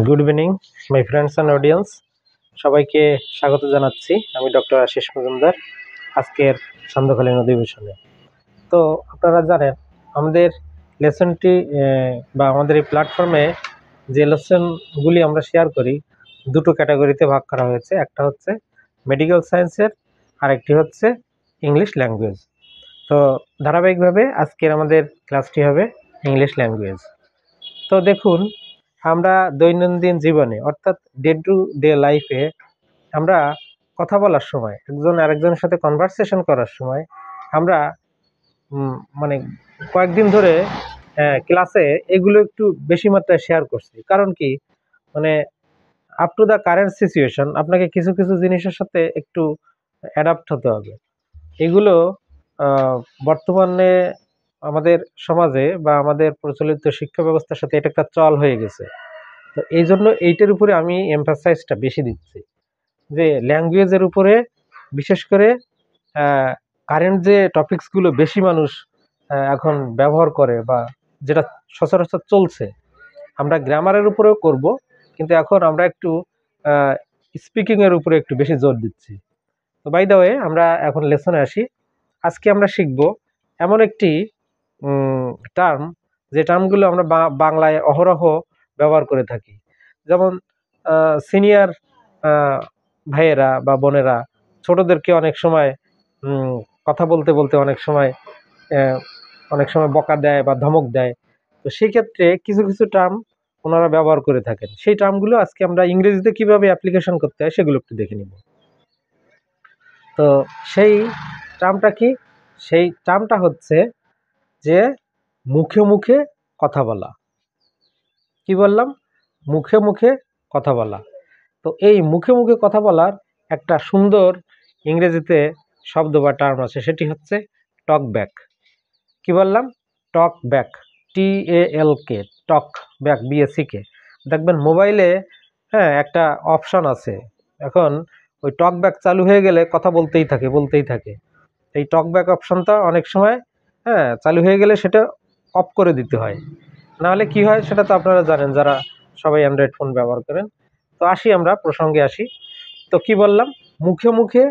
Good evening my friends and audience, সবাইকে স্বাগত জানাচ্ছি। আমি ডক্টর আশিস মজুমদার আজকের সান্ধ্যকালীন অধিবেশনে। তো আপনারা জানেন আমাদের লেসনটি বা আমাদের এই প্ল্যাটফর্মে যে লেসনগুলি আমরা শেয়ার করি দুটো ক্যাটাগরিতে ভাগ করা হয়েছে। একটা হচ্ছে মেডিকেল সায়েন্সের আর একটি হচ্ছে ইংলিশ ল্যাঙ্গুয়েজ। তো ধারাবাহিকভাবে আজকের আমাদের ক্লাসটি হবে ইংলিশ ল্যাঙ্গুয়েজ। তো দেখুন, আমরা দৈনন্দিন জীবনে অর্থাৎ ডে টু ডে লাইফে আমরা কথা বলার সময়, একজন আরেকজনের সাথে কনভারসেশন করার সময় আমরা মানে কয়েকদিন ধরে ক্লাসে এগুলো একটু বেশি মাত্রায় শেয়ার করছি। কারণ কি, মানে up to the current situation আপনাকে কিছু কিছু জিনিসের সাথে একটু অ্যাডাপ্ট হতে হবে। এগুলো বর্তমানে আমাদের সমাজে বা আমাদের প্রচলিত শিক্ষা ব্যবস্থার সাথে এটা একটা চল হয়ে গেছে। তো এই জন্য এইটার উপরে আমি এমফাসাইজটা বেশি দিচ্ছি যে ল্যাঙ্গুয়েজের উপরে, বিশেষ করে কারেন্ট যে টপিকসগুলো বেশি মানুষ এখন ব্যবহার করে বা যেটা সচরাচর চলছে, আমরা গ্রামারের উপরেও করব, কিন্তু এখন আমরা একটু স্পিকিংয়ের উপরে একটু বেশি জোর দিচ্ছি। তো বাই দ্য ওয়ে, আমরা এখন লেসনে আসি। আজকে আমরা শিখব এমন একটি টার্ম, যে টার্মগুলো আমরা বাংলায় অহরহ ব্যবহার করে থাকি। যেমন সিনিয়র ভাইয়েরা বা বোনেরা ছোটদেরকে অনেক সময় কথা বলতে বলতে অনেক সময় বকা দেয় বা ধমক দেয়। তো সেই ক্ষেত্রে কিছু কিছু টার্ম ওনারা ব্যবহার করে থাকেন। সেই টার্মগুলো আজকে আমরা ইংরেজিতে কিভাবে অ্যাপ্লিকেশন করতে হয় সেগুলো একটু দেখে নিব। তো সেই টার্মটা কি? সেই টার্মটা হচ্ছে যে মুখে মুখে কথা বলা। কি বললাম? মুখে মুখে কথা বলা। তো এই মুখে মুখে কথা বলার একটা সুন্দর ইংরেজিতে শব্দ বা টার্ম আছে, সেটি হচ্ছে টক ব্যাক। কি বললাম? টক ব্যাক, TALK, টক ব্যাক, BACK। দেখবেন মোবাইলে একটা অপশন আছে, এখন ওই টক ব্যাক চালু হয়ে গেলে কথা বলতেই থাকে। এই টক ব্যাক অপশনটা অনেক সময় চালু হয়ে গেলে সেটা অফ করে দিতে হয়, নাহলে কি হয় সেটা তো আপনারা জানেন যারা সবাই অ্যান্ড্রয়েড ফোন ব্যবহার করেন। তো আমরা প্রসঙ্গে আসি। তো কি বললাম? মুখে মুখে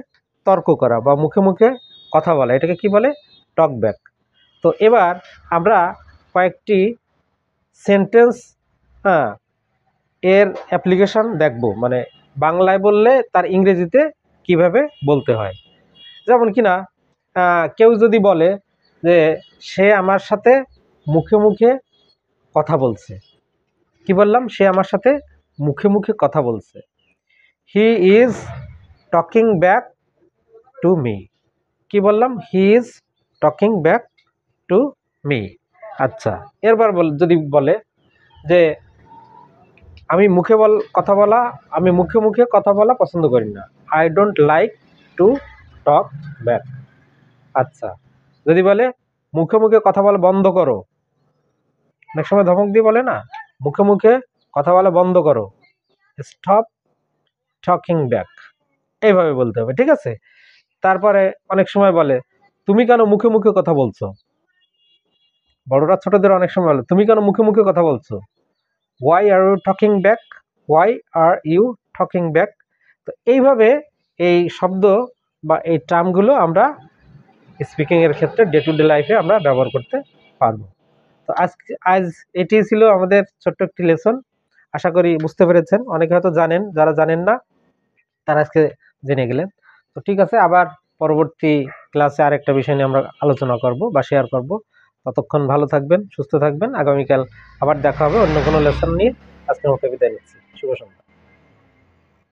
তর্ক করা বা মুখে মুখে কথা বলা, এটাকে কি বলে? টক ব্যাক। তো এবার আমরা কয়েকটি সেন্টেন্স এর অ্যাপ্লিকেশন দেখব, মানে বাংলায় বললে তার ইংরেজিতে কিভাবে বলতে হয়। যেমন কিনা কেউ যদি বলে যে সে আমার সাথে মুখে মুখে কথা বলছে। কি বললাম? সে আমার সাথে মুখে মুখে কথা বলছে। He is talking back to me. কি বললাম? He is talking back to me. আচ্ছা, এরবার যদি বলে যে আমি মুখে মুখে কথা বলা পছন্দ করি না, I don't like to talk back. আচ্ছা, যদি বলে মুখে মুখে কথা বলা বন্ধ করো, অনেক সময় ধমক দিয়ে বলে না, মুখে মুখে কথা বলা বন্ধ করো, স্টপ টকিং ব্যাক, এইভাবে বলতে হবে। ঠিক আছে? তারপরে অনেক সময় বলে তুমি কেন মুখে মুখে কথা বলছো। বড়রা ছোটদের অনেক সময় বলে তুমি কেন মুখে মুখে কথা বলছো, why are you talking back, why are you talking back. তো এইভাবে এই শব্দ বা এই টার্মগুলো আমরা স্পিকিংয়ের ক্ষেত্রে ডে টু ডে লাইফে আমরা ব্যবহার করতে পারবো। তো আজ এটি ছিল আমাদের ছোট্ট একটি লেসন। আশা করি বুঝতে পেরেছেন। অনেকে হয়তো জানেন, যারা জানেন না তারা আজকে জেনে গেলেন। তো ঠিক আছে, আবার পরবর্তী ক্লাসে আরেকটা বিষয় নিয়ে আমরা আলোচনা করব বা শেয়ার করব। ততক্ষণ ভালো থাকবেন, সুস্থ থাকবেন। আগামীকাল আবার দেখা হবে অন্য কোনো লেসন নিয়ে। আজকের মতো বিদায় নিচ্ছি। শুভ সন্ধ্যা।